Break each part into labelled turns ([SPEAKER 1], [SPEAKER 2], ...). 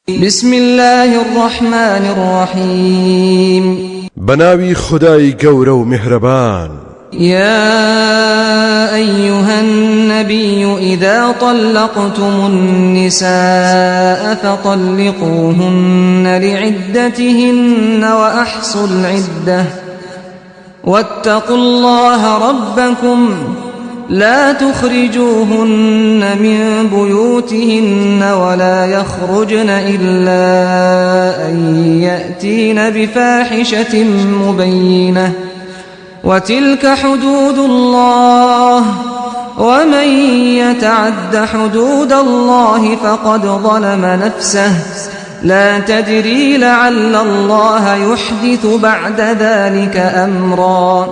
[SPEAKER 1] بسم الله الرحمن الرحيم
[SPEAKER 2] بناوي خداي قورو مهربان
[SPEAKER 1] يا أيها النبي إذا طلقتم النساء فطلقوهن لعدتهن وأحصوا العدة واتقوا الله ربكم لا تخرجوهن من بيوتهن ولا يخرجن إلا أن يأتين بفاحشة مبينة وتلك حدود الله ومن يتعد حدود الله فقد ظلم نفسه لا تدري لعل الله يحدث بعد ذلك أمرا.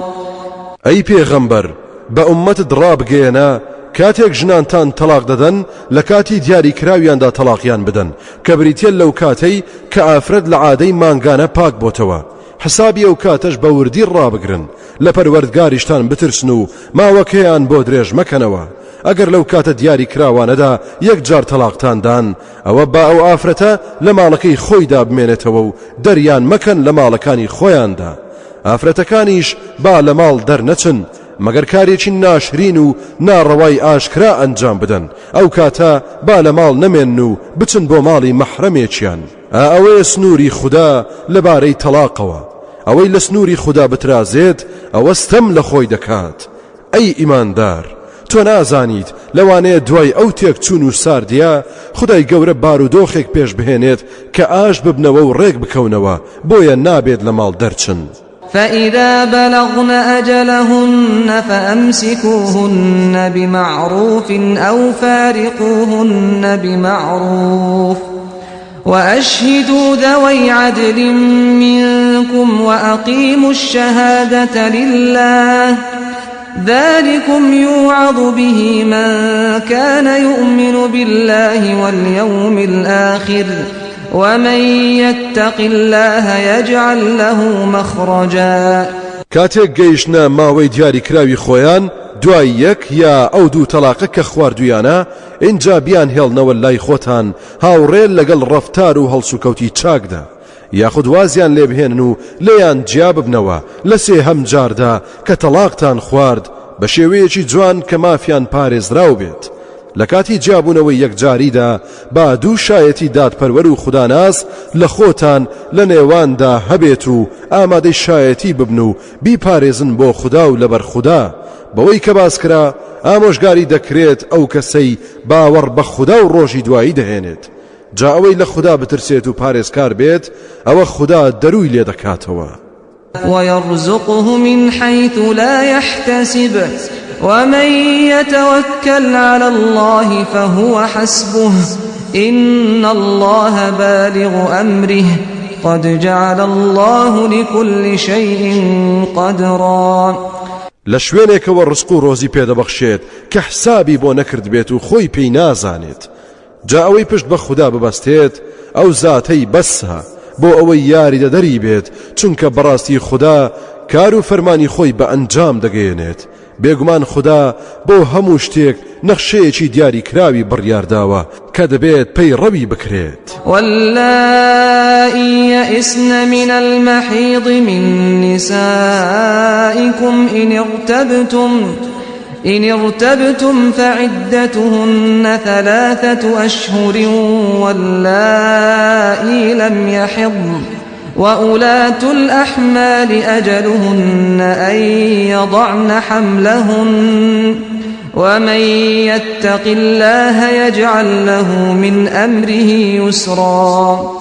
[SPEAKER 2] أي پیغمبر بأمة دراب گينا كاتيك جنانتان طلاق ددن لكاتي دياري كراويان دا طلاقيان بدن كبريتيل لو كاتي كافرد لعادي مانغانا باك بوتوا حسابي او كاتش بوردي رابگرن لپروردگارشتان بترسنو ما وكيان بودريج مكنوا اگر لو كات دياري كراوان دا يك جار طلاقتان دان او با او آفرتا لمالكي خوي دا بمينتو دريان مكن لمالكاني خويان دا آفرتكانيش با لمال در نچن مگر کارێکی ناشرین و ناڕەوای ئاشکرا ئەنجام بدەن ئەو کاتە با لە ماڵ نەمێن و بچن بۆ ماڵی مەحرەمێکیان ئەوەیە سنووری خوددا لەبارەی تەلاقەوە ئەوەی لە سنووری خوددا بترازێت ئەوە ستەم لە خۆی دەکات. ئەی ئیماندار تۆ نازانیت لەوانەیە دوای ئەو تێکچوون و ساردیە خودای گەورە بارودۆخێک پێش بهێنێت کە ئاش ببنەوە و ڕێک بکەونەوە بۆیە نابێت لە ماڵ دەرچن.
[SPEAKER 1] فإذا بلغن أجلهن فأمسكوهن بمعروف أو فارقوهن بمعروف وأشهدوا ذوي عدل منكم وأقيموا الشهادة لله ذلكم يوعظ به من كان يؤمن بالله واليوم الآخر ومن يتق الله يجعل له مخرجا.
[SPEAKER 2] كاتێک گەیشتە ماوەی دیاری کراوی خۆیان دوای یەک یا ئەو دوو تەلاقە کە خواردویانە اینجا بیان هێڵنەوە لای خۆتان هاوڕێ لەگەڵ ڕەفتار و هەڵسوکەوتی چاکدا یاخود وازیان لێ بهێنن و لێیان جیا ببنەوە لە سێهەم جاردا کە تەلاقتان خوارد بە شێوەیەکی جوان کە مافیان پارێزراو بێت. لە کاتی جیابوونەوەی یەکجاریدا با دوو شایەتی دادپەروەر و خوداناس لە خۆتان لە نێواندا هەبێت و ئامادەی شایەتی ببن و بیپارێزن بۆ خوددا و لەبەر خوددا بەوەی کە باس کرا ئامۆژگاری دەکرێت ئەو کەسەی باوەڕ بە خوددا و ڕۆژی دوایی دەهێنێت جا ئەوەی لە خوددا بترسێت و پارێزکار بێت ئەوە خوددا دەروی لێ دەکاتەوە.
[SPEAKER 1] ويرزقه من حيث لا يحتسب ومن يتوكل على الله فهو حسبه إن الله بالغ أمره قد جعل الله لكل شيء قدرا.
[SPEAKER 2] لشوێنێکەوە ڕزق و ڕۆزی پێدەبەخشێت کە حسابی بۆ نەکرد بێت و خۆی پێی نازانێت جا ئەوەی پشت بە خوددا ببەستێت ئەو زاتەی بەسە بۆ ئەوەی یاری دەدەری بێت چونکە بەڕاستی خوددا کار و فەرمانی خۆی بە ئەنجام دەگەیەنێت. بێگومان خوددا بۆ هەموو شتێک نەخشەیەکی دیاری کراوی بڕیارداوە کە دەبێت پێی ڕەوی بکرێت.
[SPEAKER 1] واللائي يئسن من المحيض من نسائكم إن ارتبتم فعدتهن 3 أشهر واللائي لم يحضن وأولاة الأحمال أجلهن أن يضعن حملهن ومن يتق الله يجعل له من أمره يسرا.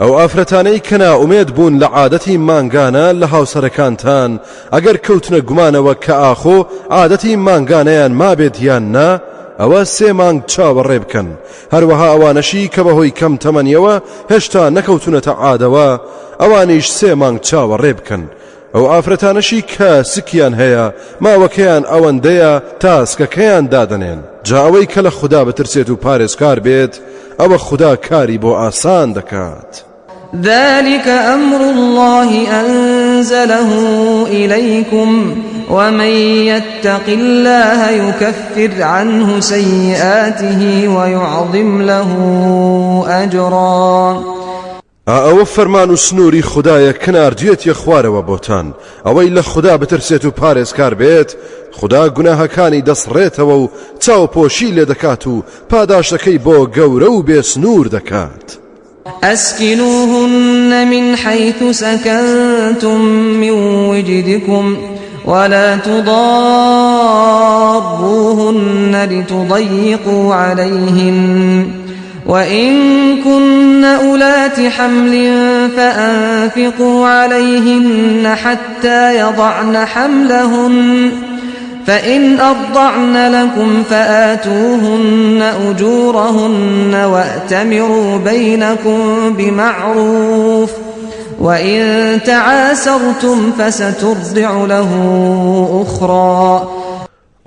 [SPEAKER 2] ئەو ئافرەتانەی کە نائومێد بوون لە عادەتی مانگانە لە هاوسەرەکانتان ئەگەر کەوتنە گومانەوە کە ئاخۆ عادەتی مانگانەیان مابێت یان نا ئەوە 3 مانگ چاوەڕێ بکەن هەروەها ئەوانەشی کە بەهۆی کەم تەمەنیەوە هێشتا نەکەوتونەتە عادەوە ئەوانیش 3 مانگ چاوەڕێ بکەن. ئەو ئافرەتانەشی کە سکیان هەیە ماوەکەیان ئەوەندەیە تا سکەکەیان دادەنێن جا ئەوەی کە لە خوددا بترسێت و پارێزکار بێت ئەوە خوددا کاری بۆ ئاسان دەکات.
[SPEAKER 1] ذلك أمر الله أنزله إليكم ومن يتق الله يكفر عنه سيئاته ويعظم له أجرا.
[SPEAKER 2] ئەوە فەرمان و سنووری خودایە کەناردوێتیە خوارەوە بۆتان ئەوەی لە خوددا بترسێت و پارێزکار بێت خوددا گوناهەکانی دەسڕێتەوە و چاوپۆشی لێ دەکات و پاداشەکەی بۆ گەورە و بێسنوور دەکات.
[SPEAKER 1] أسكنوهن من حيث سكنتم من وجدكم ولا تضاروهن لتضيقوا عليهن وإن كن أولات حمل فأنفقوا عليهن حتى يضعن حملهن فإن أرضعن لكم فآتوهن أجورهن وأتمروا بينكم بمعروف وإن تعاسرتم فسترضع له أخرى.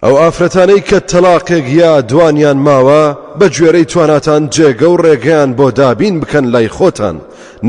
[SPEAKER 2] ئەو ئافرەتانەی کە تەلاقێک یا دوانیان ماوە بە گوێرەی تواناتان جێگە و ڕێگەیان بۆ دابین بکەن لای خۆتان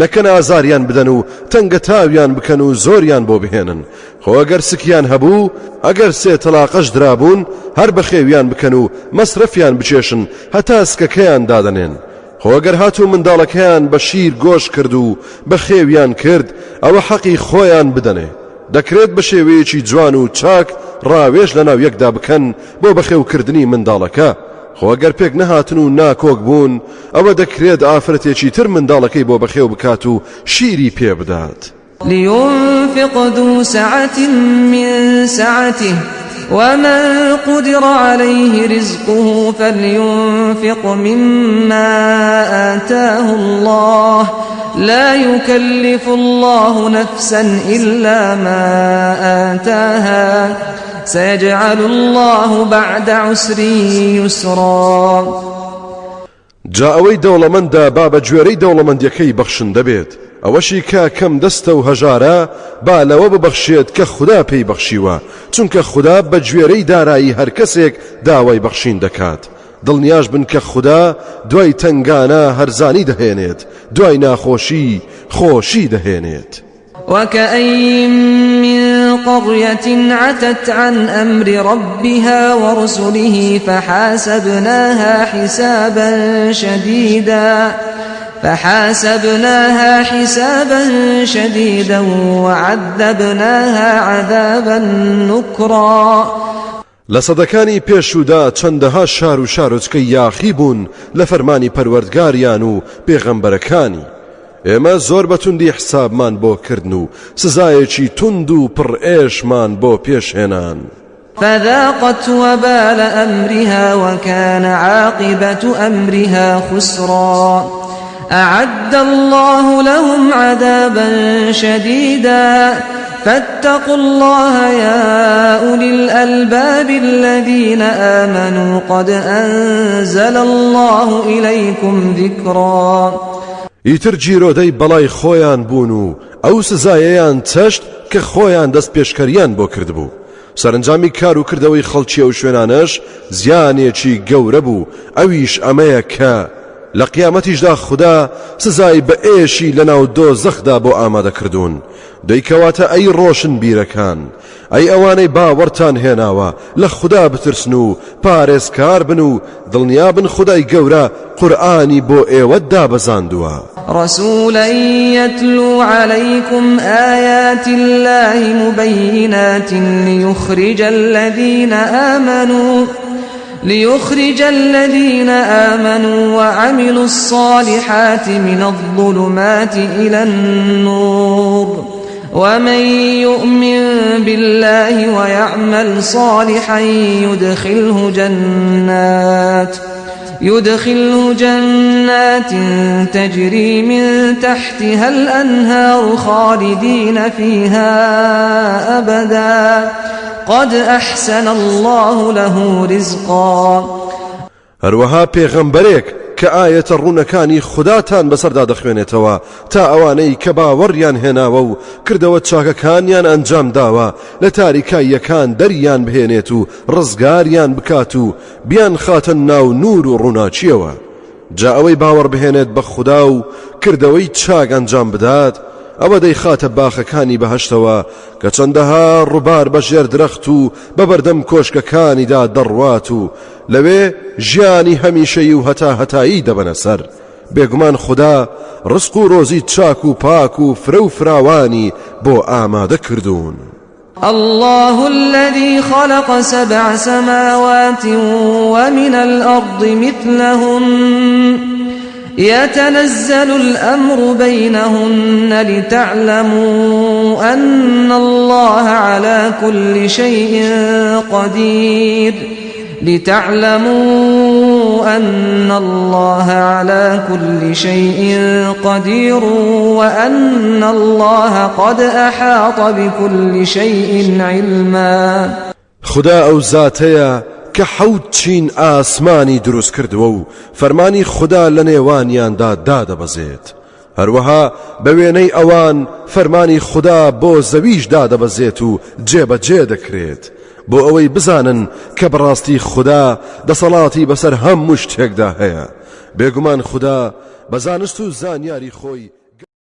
[SPEAKER 2] نەکەن ئازاریان بدەن و تەنگە تاویان بکەن و زۆریان بۆ بهێنن خۆ ئەگەر سکیان هەبوو ئەگەر سێ تەلاقەش درابوون هەر بەخێویان بکەن و مەسرەفیان بچێشن هەتا سکەکەیان دادەنێن خۆ ئەگەر هاتوو منداڵەکەیان بە شیر گۆش کرد و بەخێویان کرد ئەوە حەقی خۆیان بدەنێ دەکرێت بە شێوەیەکی جوان و چاک ڕاوێژ لەناو یەکدا بکەن بۆ بەخێوکردنی منداڵەکە خۆ ئەگەر پێک نەهاتن و ناکۆک بوون ئەوە دەکرێت ئافرەتێکی تر منداڵەکەی بۆ بەخێو بکات و شیری پێ بدات.
[SPEAKER 1] لينفق ذو سعة من سعته ومن قدر عليه رزقه فلينفق مما آتاه الله لا يكلف الله نفسا إلا ما آتاها سيجعل الله بعد عسر يسرا.
[SPEAKER 2] جا ئەوەی دەوڵەمەندە با بە گوێرەی دەوڵەمەندیەکەی بەخشن دەبێت ئەوەشی کە کەم دەستە و هەژارە با لەوە ببەخشێت کە خوددا پێی بەخشیوە چونکە خوددا بە گوێرەی دارایی هەر کەسێک داوای بەخشین دەکات دڵنیاش بن کە خوددا دوای تنگانە هەرزانی دەهێنێت دوای ناخۆشی خۆشی دەهێنێت.
[SPEAKER 1] وكأين من قرية عتت عن أمر ربها ورسله فحاسبناها حسابا شديدا وعذبناها عذابا نكرا.
[SPEAKER 2] لسەدەکانی پێشودا چەندەها شار و شارۆچکەی یاخی بوون لە فەرمانی پەروەردگاریان و پێغەمبەرەکانی ئێمە زۆر بەتوندی حسابمان بۆ کردن و سزایەکی تند و پڕئێشمان بۆ پێشهێنان.
[SPEAKER 1] فذاقت وبال أمرها وكان عاقبة أمرها خسرا. أعد الله لهم عذابا شديدا فاتقوا الله يا أولي الألباب الذين آمنوا قد أنزل الله إليكم ذكرا.
[SPEAKER 2] ئیتر جیرۆدەی بەڵای خۆیان بوون و ئەو سزایەیان چەشت کە خۆیان دەست پێشکەریان بۆ کردبوو سەرنجامی کار و کردەوەی خەڵکی ئەو شوێنانەش زیانێکی گەورە بوو ئەویش ئەمەیە کە لە قیامەتیشدا خوددا سزای بە ئێشی لەناو دۆزەخدا بۆ ئامادەکردوون دەیکەواتە ئەی ڕۆشن بیرەکان ئەی ئەوانەی باوەڕتان هێناوە لە خوددا بترسن و پارێزکار بن و دڵنیا بن خودای گەورە قورئانی بۆ ئێوە دابەزاندووە.
[SPEAKER 1] رسولا يتلو عليكم آيات الله مبينات ليخرج الذين آمنوا وعملوا الصالحات من الظلمات إلى النور ومن يؤمن بالله ويعمل صالحا يدخله جنات تجري من تحتها الأنهار خالدين فيها أبدا قد أحسن الله له رزقا.
[SPEAKER 2] هەروەها پێغەمبەرێک کە ئاەتە ڕوونەکانی خوداتان بەسەردا دەخوێنێتەوە تا ئەوانەی کە باوەڕیان هێناوە و کردەوە چاکەکانیان ئەنجام داوە لە تاریکاییەکان دەریان بهێنێت و ڕزگاریان بکات و بیان خاتە ناو نور و ڕووناچیەوە جا ئەوەی باوەڕ بهێنێت بە خوددا و کردەوەی چاک ئەنجام بدات ئەوە دەیخاتە باخەکانی بەهەشتەوە کە چەندەها ڕووبار بەژێر درەخت و بەبەردەم کۆشکەکانیدا دەڕوات و لەوێ ژیانی هەمیشەیی و هەتایی دەبەنە سەر. بێگومان خوددا ڕزق و ڕۆزی چاک و پاک و فرە و فراوانی بۆ ئامادە کردوون.
[SPEAKER 1] الله الذي خلق 7 سماوات ومن الأرض مثلهن يتنزل الأمر بينهن لتعلموا أن الله على كل شيء قدير وأن الله قد أحاط بكل شيء علما.
[SPEAKER 2] خدا ئەو زاتەیە کە حەوت چین ئاسمانی دروست کردووە و فەرمانی خدا لە نێوانیاندا دادەبەزێت. هەروەها بە وێنەی ئەوان فەرمانی خدا بۆ زەویش دادەبەزێت و جێبەجێ دەکرێت بۆ ئەوەی بزانن کە بەڕاستی خدا دەسەڵاتی بەسەر هەموو شتێکدا هەیە. بێگومان خدا بە زانست و زانیاری خۆی